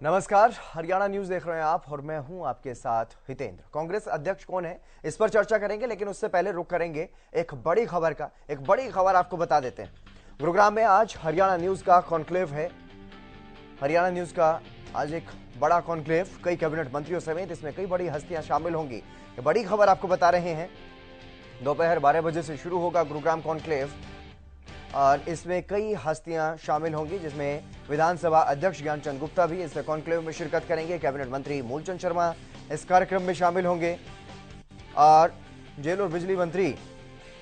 नमस्कार, हरियाणा न्यूज देख रहे हैं आप और मैं हूं आपके साथ हितेंद्र। कांग्रेस अध्यक्ष कौन है इस पर चर्चा करेंगे, लेकिन उससे पहले रुक करेंगे एक बड़ी खबर का। एक बड़ी खबर आपको बता देते हैं। गुरुग्राम में आज हरियाणा न्यूज का कॉन्क्लेव है। हरियाणा न्यूज का आज एक बड़ा कॉन्क्लेव, कई कैबिनेट मंत्रियों समेत इसमें कई बड़ी हस्तियां शामिल होंगी। ये बड़ी खबर आपको बता रहे हैं। दोपहर 12 बजे से शुरू होगा गुरुग्राम कॉन्क्लेव और इसमें कई हस्तियां शामिल होंगी, जिसमें विधानसभा अध्यक्ष ज्ञानचंद गुप्ता भी इस कॉन्क्लेव में शिरकत करेंगे। कैबिनेट मंत्री मूलचंद शर्मा इस कार्यक्रम में शामिल होंगे और जेल और बिजली मंत्री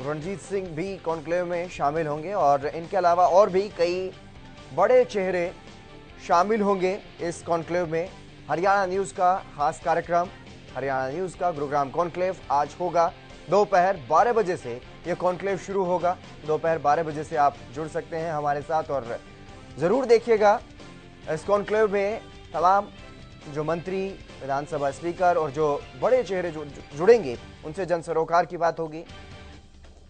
रणजीत सिंह भी कॉन्क्लेव में शामिल होंगे और इनके अलावा और भी कई बड़े चेहरे शामिल होंगे इस कॉन्क्लेव में। हरियाणा न्यूज का खास कार्यक्रम, हरियाणा न्यूज का गुरुग्राम कॉन्क्लेव आज होगा दोपहर 12 बजे से। यह कॉन्क्लेव शुरू होगा दोपहर 12 बजे से। आप जुड़ सकते हैं हमारे साथ और जरूर देखिएगा। इस कॉन्क्लेव में तमाम जो मंत्री, विधानसभा स्पीकर और जो बड़े चेहरे जुड़ेंगे, उनसे जन सरोकार की बात होगी,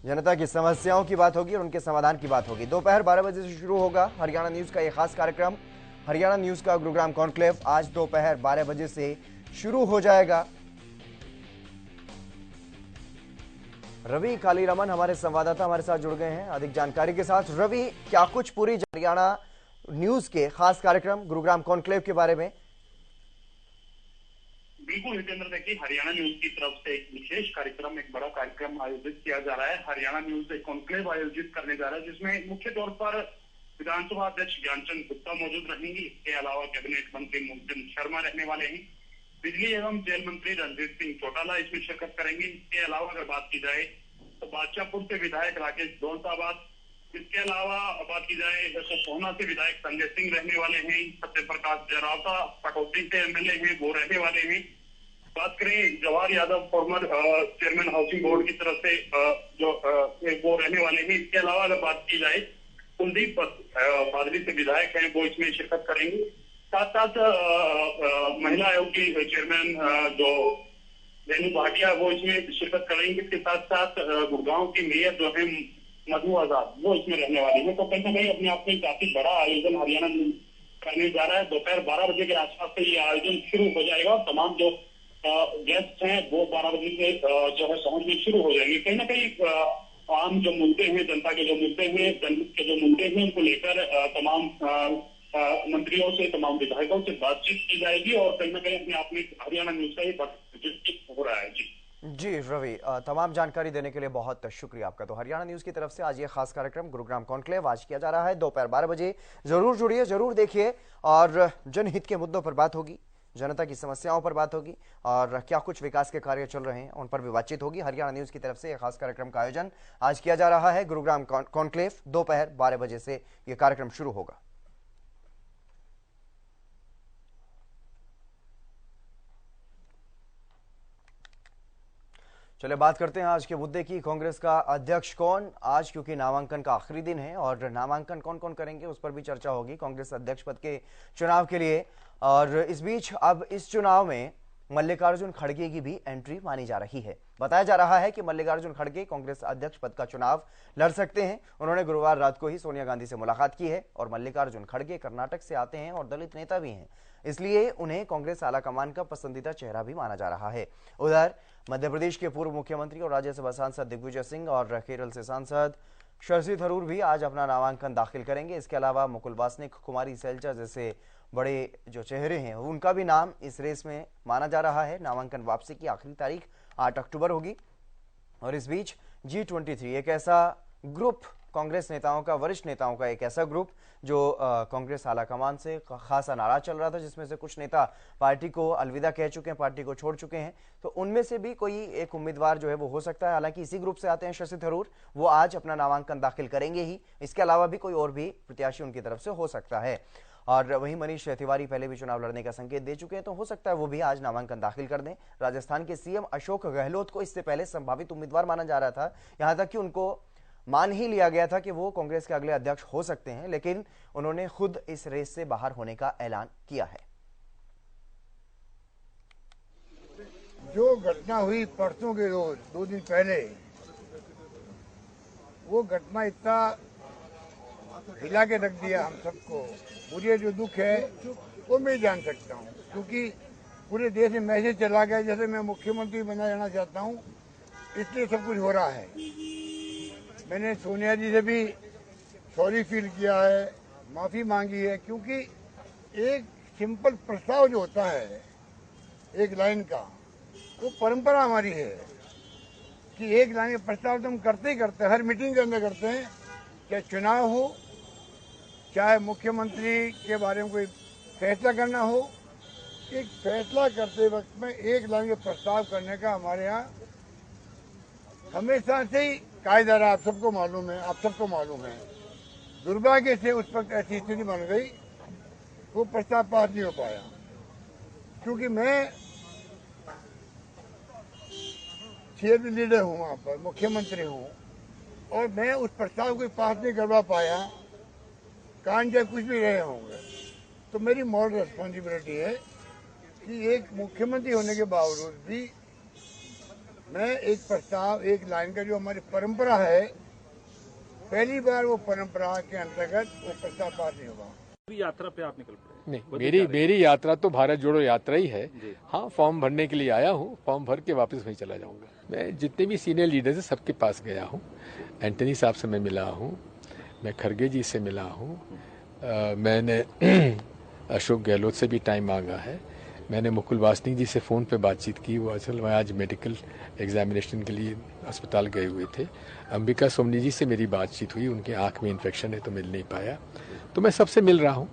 जनता की समस्याओं की बात होगी और उनके समाधान की बात होगी। दोपहर 12 बजे से शुरू होगा हरियाणा न्यूज का यह खास कार्यक्रम। हरियाणा न्यूज का गुरुग्राम कॉन्क्लेव आज दोपहर 12 बजे से शुरू हो जाएगा। रवि कालीरमन हमारे संवाददाता हमारे साथ जुड़ गए हैं अधिक जानकारी के साथ। रवि, क्या कुछ पूरी हरियाणा न्यूज के खास कार्यक्रम गुरुग्राम कॉन्क्लेव के बारे में? बिल्कुल हितेंद्र, देखिए हरियाणा न्यूज की तरफ से एक विशेष कार्यक्रम, एक बड़ा कार्यक्रम आयोजित किया जा रहा है। हरियाणा न्यूज एक कॉन्क्लेव आयोजित करने जा रहा है, जिसमें मुख्य तौर पर विधानसभा अध्यक्ष ज्ञानचंद गुप्ता मौजूद रहेंगे। इसके अलावा कैबिनेट मंत्री मूलचंद शर्मा रहने वाले हैं। बिजली एवं जेल मंत्री रणजीत सिंह चौटाला इसमें शिरकत करेंगे। इसके अलावा अगर बात की जाए तो बादशाहपुर से विधायक राकेश दौलताबाद, इसके अलावा बात की जाए तो सोहना से विधायक संजय सिंह रहने वाले हैं। सत्य प्रकाश जरावता पटौदी से एमएलए हैं, वो रहने वाले हैं। बात करें Jawahar Yadav former chairman housing board की तरफ से जो वो रहने वाले हैं। इसके अलावा अगर बात की जाए कुलदीप बादली से विधायक हैं, वो इसमें शिरकत करेंगे। साथ साथ महिला आयोग की चेयरमैन जो रेणु भाटिया, वो इसमें शिरकत करेंगे। इसके साथ साथ गुड़गांव की मेयर जो है मधु आजाद, वो इसमें रहने वाली है। तो कहीं ना कहीं अपने आप में काफी बड़ा आयोजन हरियाणा करने जा रहा है। दोपहर 12 बजे के आसपास से ये आयोजन शुरू हो जाएगा और तमाम जो गेस्ट हैं वो 12 बजे से जो है पहुंचने शुरू हो जाएंगे। कहीं ना कहीं आम जो मुद्दे हैं, जनता के जो मुद्दे हैं, जनहित के जो मुद्दे हैं, उनको लेकर तमाम मंत्रियों से, तमाम विधायकों से बातचीत की जाएगी और कहीं ना कहीं अपने आप में हरियाणा न्यूज का ये हो रहा है। जी रवि, तमाम जानकारी देने के लिए बहुत शुक्रिया आपका। तो हरियाणा न्यूज की तरफ से आज ये खास कार्यक्रम गुरुग्राम कॉन्क्लेव आज किया जा रहा है दोपहर 12 बजे। जरूर जुड़िए, जरूर देखिए और जनहित के मुद्दों पर बात होगी, जनता की समस्याओं पर बात होगी और क्या कुछ विकास के कार्य चल रहे हैं उन पर भी बातचीत होगी। हरियाणा न्यूज की तरफ से यह खास कार्यक्रम का आयोजन आज किया जा रहा है। गुरुग्राम कॉन्क्लेव दोपहर 12 बजे से यह कार्यक्रम शुरू होगा। चलिए बात करते हैं आज के मुद्दे की। कांग्रेस का अध्यक्ष कौन, आज क्योंकि नामांकन का आखिरी दिन है और नामांकन कौन कौन करेंगे उस पर भी चर्चा होगी कांग्रेस अध्यक्ष पद के चुनाव के लिए। और इस बीच अब इस चुनाव में मल्लिकार्जुन खड़गे की भी एंट्री मानी जा रही है। बताया जा रहा है कि मल्लिकार्जुन खड़गे कांग्रेस अध्यक्ष पद का चुनाव लड़ सकते हैं। उन्होंने गुरुवार रात को ही सोनिया गांधी से मुलाकात की है और मल्लिकार्जुन खड़गे कर्नाटक से आते हैं और दलित नेता भी हैं, इसलिए उन्हें कांग्रेस आलाकमान का पसंदीदा चेहरा भी माना जा रहा है। उधर मध्य प्रदेश के पूर्व मुख्यमंत्री और राज्यसभा सांसद दिग्विजय सिंह और केरल से सांसद शशि थरूर भी आज अपना नामांकन दाखिल करेंगे। इसके अलावा मुकुल वासनिक, कुमारी सैलजा जैसे बड़े जो चेहरे हैं उनका भी नाम इस रेस में माना जा रहा है। नामांकन वापसी की आखिरी तारीख 8 अक्टूबर होगी। और इस बीच G23 एक ऐसा ग्रुप, कांग्रेस नेताओं का, वरिष्ठ नेताओं का एक ऐसा ग्रुप जो कांग्रेस आलाकमान से खासा नाराज चल रहा था, जिसमें से कुछ नेता पार्टी को अलविदा कह चुके हैं, पार्टी को छोड़ चुके हैं। तो उनमें से भी कोई एक उम्मीदवार जो है वो हो सकता है। हालांकि इसी ग्रुप से आते हैं शशि थरूर, वो आज अपना नामांकन दाखिल करेंगे ही। इसके अलावा भी कोई और भी प्रत्याशी उनकी तरफ से हो सकता है। और वहीं मनीष तिवारी पहले भी चुनाव लड़ने का संकेत दे चुके हैं, तो हो सकता है वो भी आज नामांकन दाखिल कर दें। राजस्थान के सीएम अशोक गहलोत को इससे पहले संभावित उम्मीदवार माना जा रहा था, यहां तक कि उनको मान ही लिया गया था कि वो कांग्रेस के अगले अध्यक्ष हो सकते हैं, लेकिन उन्होंने खुद इस रेस से बाहर होने का ऐलान किया है। जो घटना हुई परसों के रोज 2 दिन पहले, वो घटना इतना हिला के रख दिया हम सबको। मुझे जो दुख है वो मैं जान सकता हूँ, क्योंकि पूरे देश में मैसेज चला गया जैसे मैं मुख्यमंत्री बना जाना चाहता हूँ, इसलिए सब कुछ हो रहा है। मैंने सोनिया जी से भी सॉरी फील किया है, माफ़ी मांगी है, क्योंकि एक सिंपल प्रस्ताव जो होता है एक लाइन का, वो परंपरा हमारी है कि एक लाइन का प्रस्ताव तो हम करते ही करते हैं, हर मीटिंग के अंदर करते हैं, चाहे चुनाव हो, चाहे मुख्यमंत्री के बारे में कोई फैसला करना हो। एक फैसला करते वक्त में एक लाइन का प्रस्ताव करने का हमारे यहाँ हमेशा से ही कायदा रहा, आप सबको मालूम है, आप सबको मालूम है। दुर्भाग्य से उस वक्त ऐसी स्थिति बन गई, वो प्रस्ताव पास नहीं हो पाया, क्योंकि मैं सीएम लीडर हूँ, वहाँ पर मुख्यमंत्री हूँ, और मैं उस प्रस्ताव को पास नहीं करवा पाया, कान चाहे कुछ भी रहे होंगे, तो मेरी मॉरल रिस्पॉन्सिबिलिटी है कि एक मुख्यमंत्री होने के बावजूद भी मैं एक प्रस्ताव, एक लाइन का जो हमारी परंपरा है, पहली बार वो परंपरा के अंतर्गत वो प्रस्ताव पास नहीं हुआ। यात्रा पे आप निकल पड़े? नहीं, मेरी यात्रा तो भारत जोड़ो यात्रा ही है। हाँ, फॉर्म भरने के लिए आया हूँ, फॉर्म भर के वापस वहीं चला जाऊंगा। मैं जितने भी सीनियर लीडर्स हैं सबके पास गया हूँ। एंटनी साहब से मैं मिला हूँ, मैं खड़गे जी से मिला हूँ, मैंने अशोक गहलोत से भी टाइम मांगा है, मैंने मुकुल वासनिक जी से फ़ोन पे बातचीत की। वो असल में आज मेडिकल एग्जामिनेशन के लिए अस्पताल गए हुए थे। अंबिका सोमनी जी से मेरी बातचीत हुई, उनके आँख में इन्फेक्शन है तो मिल नहीं पाया, तो मैं सबसे मिल रहा हूँ।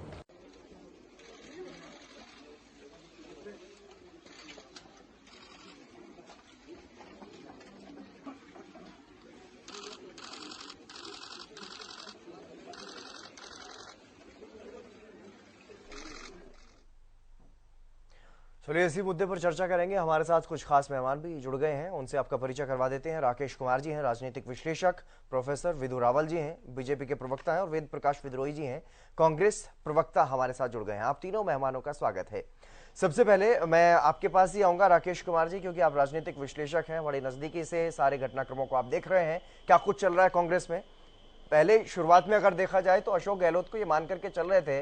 चलिए इसी मुद्दे पर चर्चा करेंगे। हमारे साथ कुछ खास मेहमान भी जुड़ गए हैं, उनसे आपका परिचय करवा देते हैं। राकेश कुमार जी हैं, राजनीतिक विश्लेषक। प्रोफेसर विधु रावल जी हैं, बीजेपी के प्रवक्ता हैं। और वेद प्रकाश विद्रोही जी हैं, कांग्रेस प्रवक्ता, हमारे साथ जुड़ गए हैं। आप तीनों मेहमानों का स्वागत है। सबसे पहले मैं आपके पास ही आऊंगा राकेश कुमार जी, क्योंकि आप राजनीतिक विश्लेषक हैं, बड़े नजदीकी से सारे घटनाक्रमों को आप देख रहे हैं, क्या कुछ चल रहा है कांग्रेस में। पहले शुरुआत में अगर देखा जाए तो अशोक गहलोत को ये मान करके चल रहे थे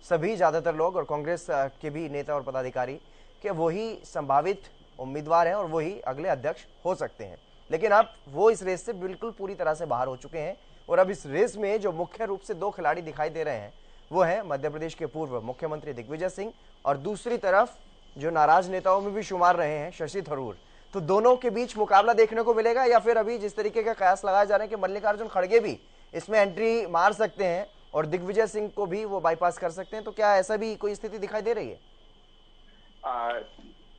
सभी, ज्यादातर लोग और कांग्रेस के भी नेता और पदाधिकारी, कि वही संभावित उम्मीदवार हैं और वही अगले अध्यक्ष हो सकते हैं। लेकिन अब वो इस रेस से बिल्कुल पूरी तरह से बाहर हो चुके हैं। और अब इस रेस में जो मुख्य रूप से दो खिलाड़ी दिखाई दे रहे हैं वो है मध्य प्रदेश के पूर्व मुख्यमंत्री दिग्विजय सिंह, और दूसरी तरफ जो नाराज नेताओं में भी शुमार रहे हैं शशि थरूर। तो दोनों के बीच मुकाबला देखने को मिलेगा, या फिर अभी जिस तरीके का कयास लगाए जा रहे हैं कि मल्लिकार्जुन खड़गे भी इसमें एंट्री मार सकते हैं और दिग्विजय सिंह को भी वो बाईपास कर सकते हैं, तो क्या ऐसा भी कोई स्थिति दिखाई दे रही है?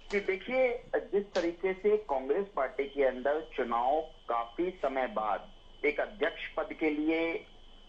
कि देखिए, जिस तरीके से कांग्रेस पार्टी के अंदर चुनाव काफी समय बाद एक अध्यक्ष पद के लिए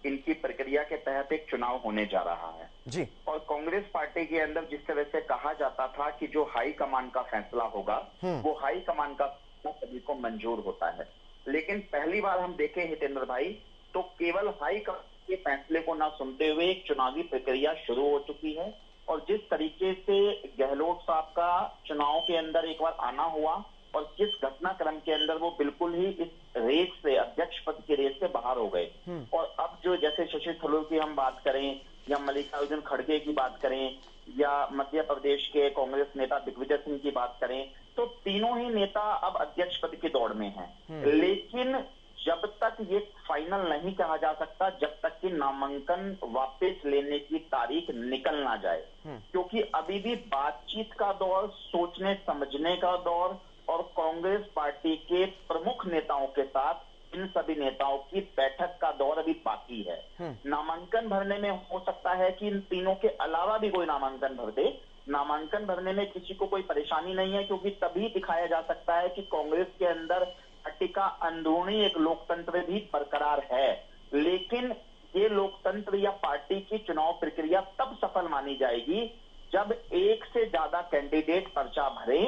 इनकी प्रक्रिया के तहत एक चुनाव होने जा रहा है जी, और कांग्रेस पार्टी के अंदर जिस तरह से कहा जाता था कि जो हाई कमान का फैसला होगा वो हाई कमान का सभी को मंजूर होता है। लेकिन पहली बार हम देखे हितेंद्र भाई, तो केवल हाई कमान के फैसले को ना सुनते हुए एक चुनावी प्रक्रिया शुरू हो चुकी है। और जिस तरीके से गहलोत साहब का चुनाव के अंदर एक बार आना हुआ और किस घटनाक्रम के अंदर वो बिल्कुल ही इस रेस से, अध्यक्ष पद की रेस से बाहर हो गए। और अब जो जैसे शशि थरूर की हम बात करें या मल्लिकार्जुन खड़गे की बात करें या मध्य प्रदेश के कांग्रेस नेता दिग्विजय सिंह की बात करें, तो तीनों ही नेता अब अध्यक्ष पद की दौड़ में हैं। लेकिन जब तक ये फाइनल नहीं कहा जा सकता जब तक कि नामांकन वापस लेने की तारीख निकल ना जाए, क्योंकि अभी भी बातचीत का दौर, सोचने समझने का दौर और कांग्रेस पार्टी के प्रमुख नेताओं के साथ इन सभी नेताओं की बैठक का दौर अभी बाकी है। नामांकन भरने में हो सकता है कि इन तीनों के अलावा भी कोई नामांकन भर दे। नामांकन भरने में किसी को कोई परेशानी नहीं है, क्योंकि तभी दिखाया जा सकता है कि कांग्रेस के अंदर पार्टी का अंदरूनी एक लोकतंत्र भी बरकरार है। लेकिन ये लोकतंत्र या पार्टी की चुनाव प्रक्रिया तब सफल मानी जाएगी जब एक से ज्यादा कैंडिडेट पर्चा भरे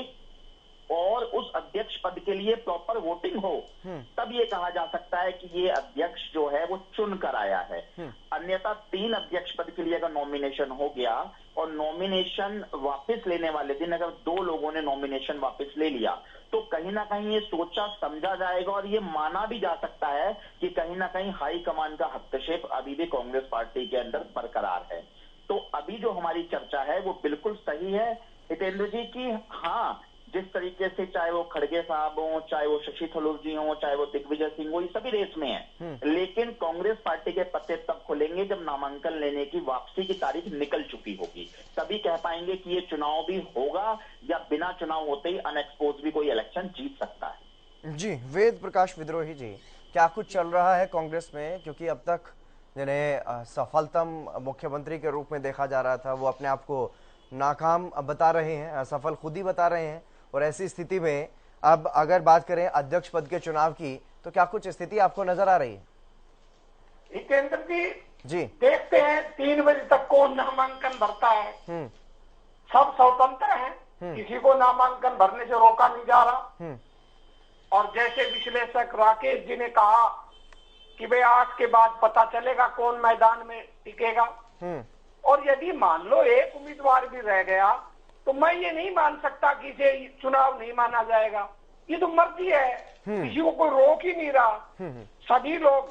और उस अध्यक्ष पद के लिए प्रॉपर वोटिंग हो, तब ये कहा जा सकता है कि ये अध्यक्ष जो है वो चुन कर आया है। अन्यथा 3 अध्यक्ष पद के लिए अगर नॉमिनेशन हो गया और नॉमिनेशन वापस लेने वाले दिन अगर 2 लोगों ने नॉमिनेशन वापस ले लिया, तो कहीं ना कहीं ये सोचा समझा जाएगा और ये माना भी जा सकता है कि कहीं ना कहीं हाई कमान का हस्तक्षेप अभी भी कांग्रेस पार्टी के अंदर बरकरार है। तो अभी जो हमारी चर्चा है वो बिल्कुल सही है हितेंद्र जी की। हाँ, जिस तरीके से चाहे वो खड़गे साहब हो, चाहे वो शशि थरूर जी हो, चाहे वो दिग्विजय सिंह हो, ये सभी रेस में है, लेकिन कांग्रेस पार्टी के पत्ते तब खुलेंगे जब नामांकन लेने की वापसी की तारीख निकल चुकी होगी। तभी कह पाएंगे कि ये चुनाव भी होगा या बिना चुनाव होते ही अनएक्सपोज भी कोई इलेक्शन जीत सकता है। जी, वेद प्रकाश विद्रोही जी, क्या कुछ चल रहा है कांग्रेस में? क्योंकि अब तक जिन्हें सफलतम मुख्यमंत्री के रूप में देखा जा रहा था, वो अपने आप को नाकाम बता रहे हैं, असफल खुद ही बता रहे हैं। और ऐसी स्थिति में अब अगर बात करें अध्यक्ष पद के चुनाव की, तो क्या कुछ स्थिति आपको नजर आ रही है? हितेंद्र जी, देखते हैं 3 बजे तक कौन नामांकन भरता है। सब स्वतंत्र हैं, किसी को नामांकन भरने से रोका नहीं जा रहा। और जैसे विश्लेषक राकेश जी ने कहा कि भाई 8 के बाद पता चलेगा कौन मैदान में टिकेगा। और यदि मान लो एक उम्मीदवार भी रह गया तो मैं ये नहीं मान सकता कि इसे चुनाव नहीं माना जाएगा। ये तो मर्जी है, किसी को कोई रोक ही नहीं रहा। सभी लोग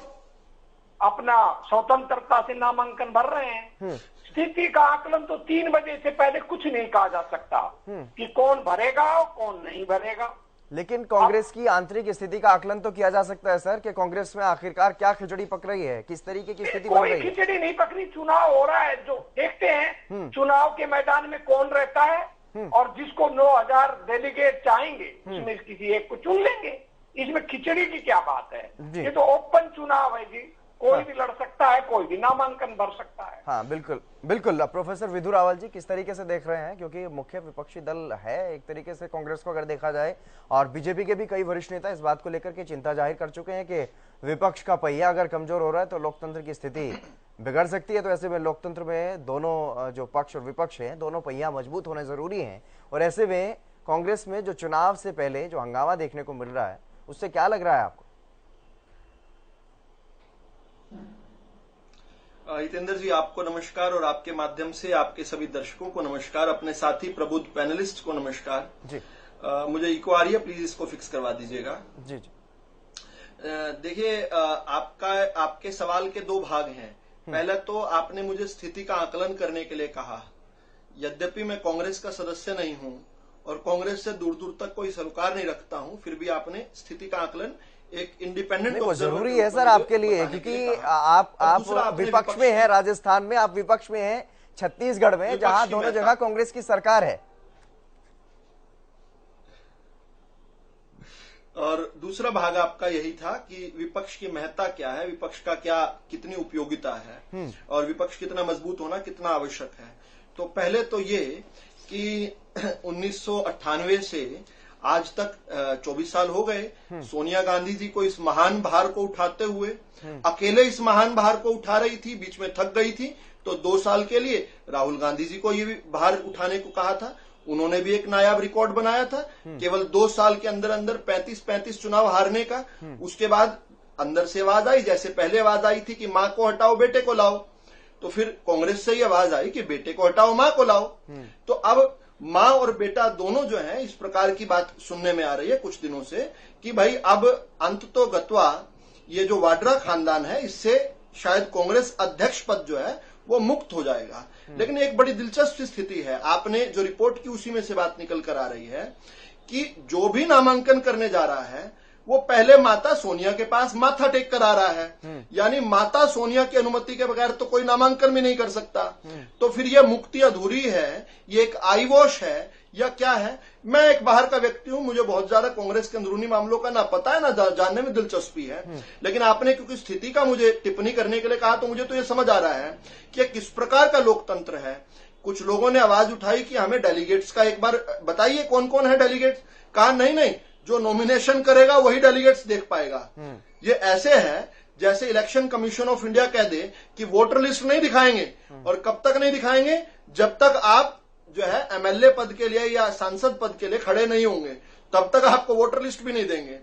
अपना स्वतंत्रता से नामांकन भर रहे हैं। स्थिति का आकलन तो 3 बजे से पहले कुछ नहीं कहा जा सकता कि कौन भरेगा और कौन नहीं भरेगा। लेकिन कांग्रेस की आंतरिक स्थिति का आकलन तो किया जा सकता है सर, कि कांग्रेस में आखिरकार क्या खिचड़ी पक रही है, किस तरीके की स्थिति बन रही है? कोई खिचड़ी नहीं पक रही, चुनाव हो रहा है। जो देखते हैं चुनाव के मैदान में कौन रहता है और जिसको 9000 डेलीगेट चाहेंगे उसमें किसी एक को चुन लेंगे। इसमें खिचड़ी की क्या बात है? ये तो ओपन चुनाव है जी, कोई भी लड़ सकता है, कोई भी नामांकन भर सकता है। हाँ, बिल्कुल बिल्कुल। प्रोफेसर विधु रावल जी, किस तरीके से देख रहे हैं? क्योंकि मुख्य विपक्षी दल है एक तरीके से कांग्रेस को अगर देखा जाए, और बीजेपी के भी कई वरिष्ठ नेता इस बात को लेकर के चिंता जाहिर कर चुके हैं कि विपक्ष का पहिया अगर कमजोर हो रहा है तो लोकतंत्र की स्थिति बिगड़ सकती है। तो ऐसे में लोकतंत्र में दोनों जो पक्ष और विपक्ष है, दोनों पहिया मजबूत होने जरूरी है। और ऐसे में कांग्रेस में जो चुनाव से पहले जो हंगामा देखने को मिल रहा है, उससे क्या लग रहा है आपको? हितेंद्र जी, आपको नमस्कार और आपके माध्यम से आपके सभी दर्शकों को नमस्कार, अपने साथी प्रबुद्ध पैनलिस्ट को नमस्कार जी। मुझे इको आ रही है, प्लीज इसको फिक्स करवा दीजिएगा। जी जी। देखिए, आपके सवाल के 2 भाग हैं। पहला तो आपने मुझे स्थिति का आकलन करने के लिए कहा। यद्यपि मैं कांग्रेस का सदस्य नहीं हूं और कांग्रेस से दूर दूर तक कोई सरोकार नहीं रखता हूं, फिर भी आपने स्थिति का आकलन एक इंडिपेंडेंट, वो जरूरी है सर आपके लिए, क्योंकि आप विपक्ष में हैं। राजस्थान में आप विपक्ष में हैं, छत्तीसगढ़ में, जहां दोनों जगह कांग्रेस की सरकार है। और दूसरा भाग आपका यही था कि विपक्ष की महत्ता क्या है, विपक्ष का क्या कितनी उपयोगिता है और विपक्ष कितना मजबूत होना कितना आवश्यक है। तो पहले तो ये कि 1998 से आज तक 24 साल हो गए। सोनिया गांधी जी को इस महान भार को उठाते हुए, अकेले इस महान भार को उठा रही थी, बीच में थक गई थी, तो 2 साल के लिए राहुल गांधी जी को ये भार उठाने को कहा था। उन्होंने भी एक नायाब रिकॉर्ड बनाया था, केवल 2 साल के अंदर अंदर 35 चुनाव हारने का। उसके बाद अंदर से आवाज आई, जैसे पहले आवाज आई थी कि माँ को हटाओ बेटे को लाओ, तो फिर कांग्रेस से ही आवाज आई कि बेटे को हटाओ माँ को लाओ। तो अब माँ और बेटा दोनों जो हैं, इस प्रकार की बात सुनने में आ रही है कुछ दिनों से कि भाई अब अंत तो गत्वा ये जो वाड्रा खानदान है, इससे शायद कांग्रेस अध्यक्ष पद जो है वो मुक्त हो जाएगा। लेकिन एक बड़ी दिलचस्प स्थिति है, आपने जो रिपोर्ट की उसी में से बात निकल कर आ रही है कि जो भी नामांकन करने जा रहा है वो पहले माता सोनिया के पास माथा टेक कर आ रहा है। यानी माता सोनिया की अनुमति के बगैर तो कोई नामांकन भी नहीं कर सकता। तो फिर यह मुक्ति अधूरी है, ये एक आई वॉश है या क्या है? मैं एक बाहर का व्यक्ति हूं, मुझे बहुत ज्यादा कांग्रेस के अंदरूनी मामलों का ना पता है ना जानने में दिलचस्पी है। लेकिन आपने क्योंकि स्थिति का मुझे टिप्पणी करने के लिए कहा, तो मुझे तो ये समझ आ रहा है कि किस प्रकार का लोकतंत्र है। कुछ लोगों ने आवाज उठाई कि हमें डेलीगेट्स का एक बार बताइए, कौन कौन है डेलीगेट्स। कहा नहीं, जो नॉमिनेशन करेगा वही डेलीगेट्स देख पाएगा। ये ऐसे है जैसे इलेक्शन कमीशन ऑफ इंडिया कह दे कि वोटर लिस्ट नहीं दिखाएंगे, और कब तक नहीं दिखाएंगे? जब तक आप जो है एमएलए पद के लिए या सांसद पद के लिए खड़े नहीं होंगे, तब तक आपको वोटर लिस्ट भी नहीं देंगे।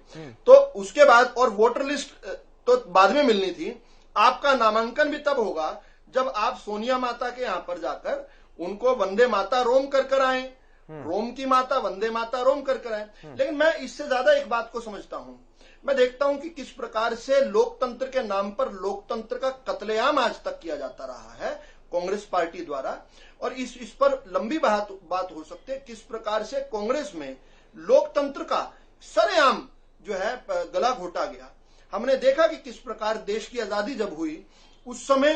तो उसके बाद, और वोटर लिस्ट तो बाद में मिलनी थी, आपका नामांकन भी तब होगा जब आप सोनिया माता के यहां पर जाकर उनको वंदे माता रोम कर आए। रोम की माता वंदे माता रोम कर आए। लेकिन मैं इससे ज्यादा एक बात को समझता हूं, मैं देखता हूं कि किस प्रकार से लोकतंत्र के नाम पर लोकतंत्र का कत्लेआम आज तक किया जाता रहा है कांग्रेस पार्टी द्वारा, और इस पर लंबी बात हो सकती है किस प्रकार से कांग्रेस में लोकतंत्र का सरेआम जो है गला घोटा गया। हमने देखा कि किस प्रकार देश की आजादी जब हुई उस समय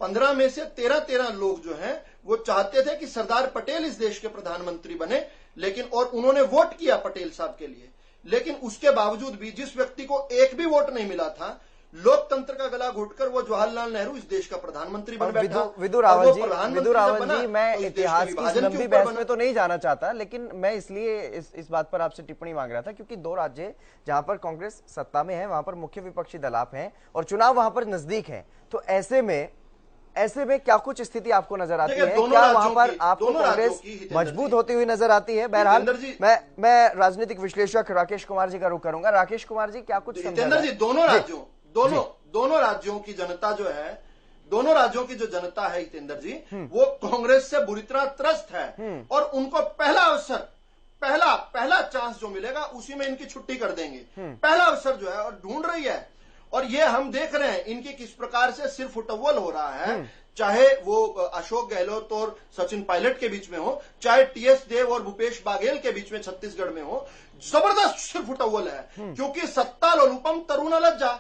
15 में से 13 लोग जो हैं वो चाहते थे कि सरदार पटेल इस देश के प्रधानमंत्री बने, लेकिन और उन्होंने वोट किया पटेल साहब के लिए, लेकिन उसके बावजूद भी जिस व्यक्ति को एक भी वोट नहीं मिला था, लोकतंत्र का गला घोटकर वो जवाहरलाल नेहरू इस देश का प्रधानमंत्री बन बैठा। विदुर रावल जी, मैं इतिहास की लंबी बहस में तो नहीं जाना चाहता, लेकिन मैं इसलिए इस बात पर आपसे टिप्पणी मांग रहा था क्योंकि 2 राज्य जहां पर कांग्रेस सत्ता में है वहां पर मुख्य विपक्षी दल आप हैं और चुनाव वहां पर नजदीक है, तो ऐसे में क्या कुछ स्थिति आपको नजर आती है? क्या वहां पर आपको कांग्रेस मजबूत होती हुई नजर आती है? बहरहाल मैं राजनीतिक विश्लेषक राकेश कुमार जी का रुख करूंगा। राकेश कुमार जी, क्या कुछ जितेंद्र जी, दोनों राज्यों की जनता जो है, दोनों राज्यों की जो जनता है हितेंद्र जी, वो कांग्रेस से बुरी तरह त्रस्त है और उनको पहला अवसर, पहला चांस जो मिलेगा उसी में इनकी छुट्टी कर देंगे। पहला अवसर जो है और ढूंढ रही है, और ये हम देख रहे हैं इनकी किस प्रकार से सिर फुटअव्वल हो रहा है, चाहे वो अशोक गहलोत और सचिन पायलट के बीच में हो, चाहे टीएस देव और भूपेश बाघेल के बीच में छत्तीसगढ़ में हो, जबरदस्त सिर फुटअव्वल है। क्योंकि सत्ता लोलुपम तरुण लज्जा,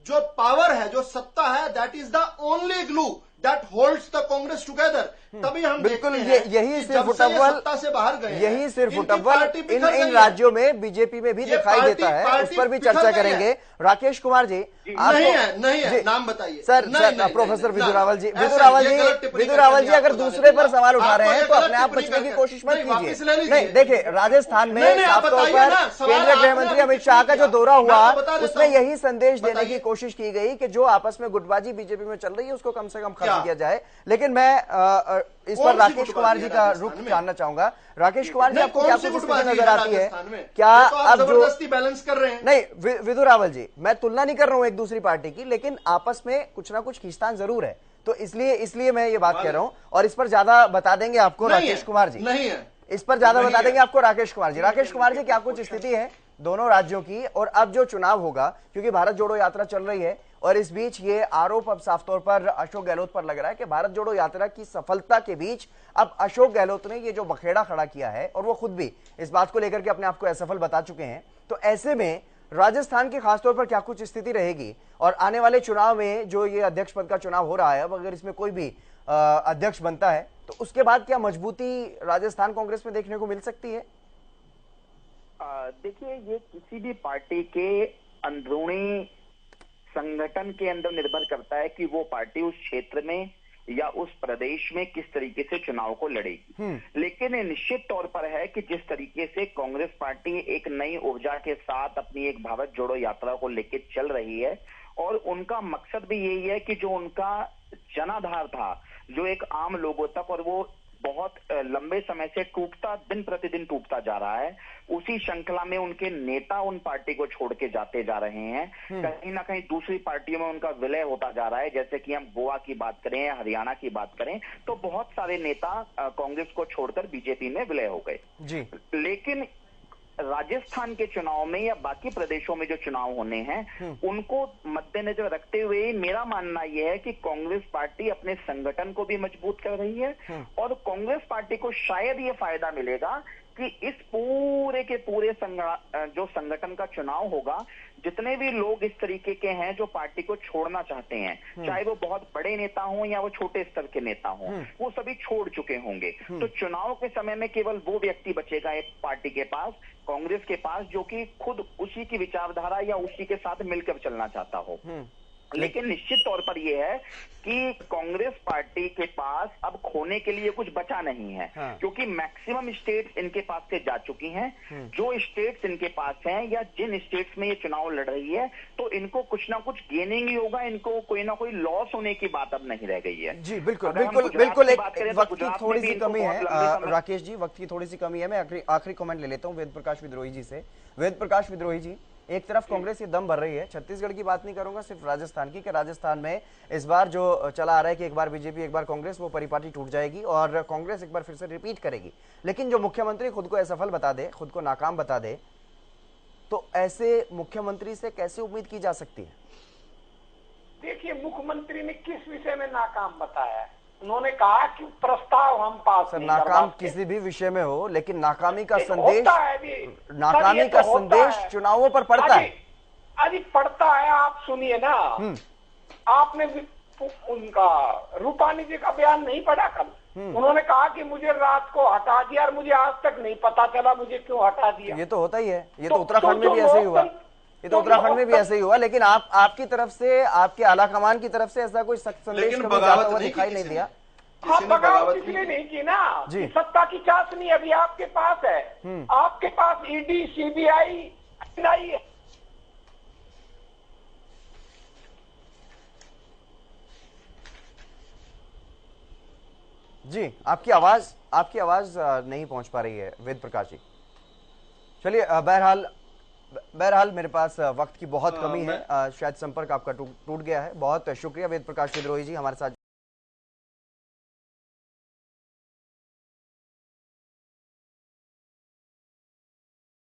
जो पावर है, जो सत्ता है, that is the only glue that holds the Congress together. तभी हम बिल्कुल यही सिर्फ फुटअव्वल से बाहर गए, यही सिर्फ फुटअव्वल इन राज्यों में बीजेपी में भी दिखाई देता है, उस पर भी चर्चा करेंगे। राकेश कुमार जी, नहीं है, नाम बताइए सर। प्रोफेसर विदुर रावल जी, अगर दूसरे पर सवाल उठा रहे हैं तो अपने आप बचने की कोशिश मत कीजिए। नहीं, देखिए, राजस्थान में साफ तौर पर केंद्रीय गृह मंत्री अमित शाह का जो दौरा हुआ उसमें यही संदेश देने की कोशिश की गई कि जो आपस में गुटबाजी बीजेपी में चल रही है उसको कम से कम खत्म किया जाए। लेकिन मैं इस पर राकेश कुमार जी का रुख जानना चाहूंगा। राकेश कुमार जी, आपको क्या कुछ स्थिति नजर आती है? क्या अब जबरदस्ती बैलेंस कर रहे हैं? नहीं विदुर रावल जी, मैं तुलना नहीं कर रहा हूं एक दूसरी पार्टी की, लेकिन आपस में कुछ ना कुछ खींचतान जरूर है, तो इसलिए मैं ये बात कह रहा हूं। और इस पर ज्यादा बता देंगे आपको राकेश कुमार जी, नहीं है इस पर ज्यादा बता देंगे आपको राकेश कुमार जी। राकेश कुमार जी, क्या कुछ स्थिति है दोनों राज्यों की, और अब जो चुनाव होगा, क्योंकि भारत जोड़ो यात्रा चल रही है और इस बीच ये आरोप अब साफ तौर पर अशोक गहलोत पर लग रहा है कि भारत जोड़ो यात्रा की सफलता के बीच अब अशोक गहलोत ने ये जो बखेड़ा खड़ा किया है, और वो खुद भी इस बात को लेकर के अपने आप को असफल बता चुके हैं, तो ऐसे में राजस्थान की खासतौर पर क्या कुछ स्थिति रहेगी? और आने वाले चुनाव में जो ये अध्यक्ष पद का चुनाव हो रहा है, अब अगर इसमें कोई भी अध्यक्ष बनता है तो उसके बाद क्या मजबूती राजस्थान कांग्रेस में देखने को मिल सकती है? देखिए, ये किसी भी पार्टी के अंदरूनी संगठन के अंदर निर्भर करता है कि वो पार्टी उस क्षेत्र में या उस प्रदेश में किस तरीके से चुनाव को लड़ेगी। लेकिन निश्चित तौर पर है कि जिस तरीके से कांग्रेस पार्टी एक नई ऊर्जा के साथ अपनी एक भारत जोड़ो यात्रा को लेकर चल रही है, और उनका मकसद भी यही है कि जो उनका जनाधार था, जो एक आम लोगों तक, और वो बहुत लंबे समय से दिन प्रतिदिन टूटता जा रहा है, उसी श्रृंखला में उनके नेता उन पार्टी को छोड़ के जाते जा रहे हैं। कहीं ना कहीं दूसरी पार्टियों में उनका विलय होता जा रहा है। जैसे कि हम गोवा की बात करें या हरियाणा की बात करें, तो बहुत सारे नेता कांग्रेस को छोड़कर बीजेपी में विलय हो गए जी। लेकिन राजस्थान के चुनाव में या बाकी प्रदेशों में जो चुनाव होने हैं, उनको मद्देनजर रखते हुए मेरा मानना यह है कि कांग्रेस पार्टी अपने संगठन को भी मजबूत कर रही है, और कांग्रेस पार्टी को शायद ये फायदा मिलेगा कि इस पूरे के पूरे जो संगठन का चुनाव होगा, जितने भी लोग इस तरीके के हैं जो पार्टी को छोड़ना चाहते हैं, चाहे वो बहुत बड़े नेता हों या वो छोटे स्तर के नेता हों, वो सभी छोड़ चुके होंगे। तो चुनाव के समय में केवल वो व्यक्ति बचेगा एक पार्टी के पास, कांग्रेस के पास, जो कि खुद उसी की विचारधारा या उसी के साथ मिलकर चलना चाहता हो। लेकिन निश्चित तौर पर यह है कि कांग्रेस पार्टी के पास अब खोने के लिए कुछ बचा नहीं है, क्योंकि मैक्सिमम स्टेट्स इनके पास से जा चुकी हैं। जो स्टेट्स इनके पास हैं या जिन स्टेट्स में ये चुनाव लड़ रही है, तो इनको कुछ ना कुछ गेनिंग ही होगा, इनको कोई ना कोई लॉस होने की बात अब नहीं रह गई है। जी बिल्कुल बिल्कुल बिल्कुल। एक वक्त की थोड़ी सी कमी है राकेश जी, वक्त की थोड़ी सी कमी है। मैं आखिरी कमेंट ले लेता हूँ वेद प्रकाश विद्रोही जी से। वेद प्रकाश विद्रोही जी, एक तरफ कांग्रेस ये दम भर रही है, छत्तीसगढ़ की बात नहीं करूंगा, सिर्फ राजस्थान की, कि राजस्थान में इस बार जो चला आ रहा है कि एक बार बीजेपी एक बार कांग्रेस, वो परिपाटी टूट जाएगी और कांग्रेस एक बार फिर से रिपीट करेगी। लेकिन जो मुख्यमंत्री खुद को असफल बता दे, खुद को नाकाम बता दे, तो ऐसे मुख्यमंत्री से कैसे उम्मीद की जा सकती है? देखिए, मुख्यमंत्री ने किस विषय में नाकाम बताया है? उन्होंने कहा कि प्रस्ताव हम पास सर नहीं नाकाम करवाते। किसी भी विषय में हो, लेकिन नाकामी का होता संदेश, है भी। नाकामी सर, ये का तो होता संदेश है। चुनावों पर पड़ता है। अरे पड़ता है, आप सुनिए ना। आपने भी उनका रूपानी जी का बयान नहीं पढ़ा कल? उन्होंने कहा कि मुझे रात को हटा दिया और मुझे आज तक नहीं पता चला मुझे क्यों हटा दिया। ये तो होता ही है, ये तो तो उत्तराखंड में जो भी ऐसे ही हुआ, लोकतंत्र- ये तो उत्तराखंड में भी ऐसे ही हुआ। लेकिन आपकी तरफ से, आपके आला कमान की तरफ से ऐसा कोई सख्त संदेश लेकिन कभी जाता बगावत हुआ नहीं दिखाई की नहीं किसी दिया। हाँ, किसी ने बगावत नहीं इसलिए की। नहीं की ना जी। कि सत्ता की चाशनी अभी आपके पास है। आपके पास ईडी, सीबीआई, एनआई है। जी, आपकी आवाज नहीं पहुंच पा रही है वेद प्रकाश जी। चलिए, बहरहाल मेरे पास वक्त की बहुत कमी है, शायद संपर्क आपका टूट गया है। बहुत शुक्रिया वेद प्रकाश विद्रोही जी हमारे साथ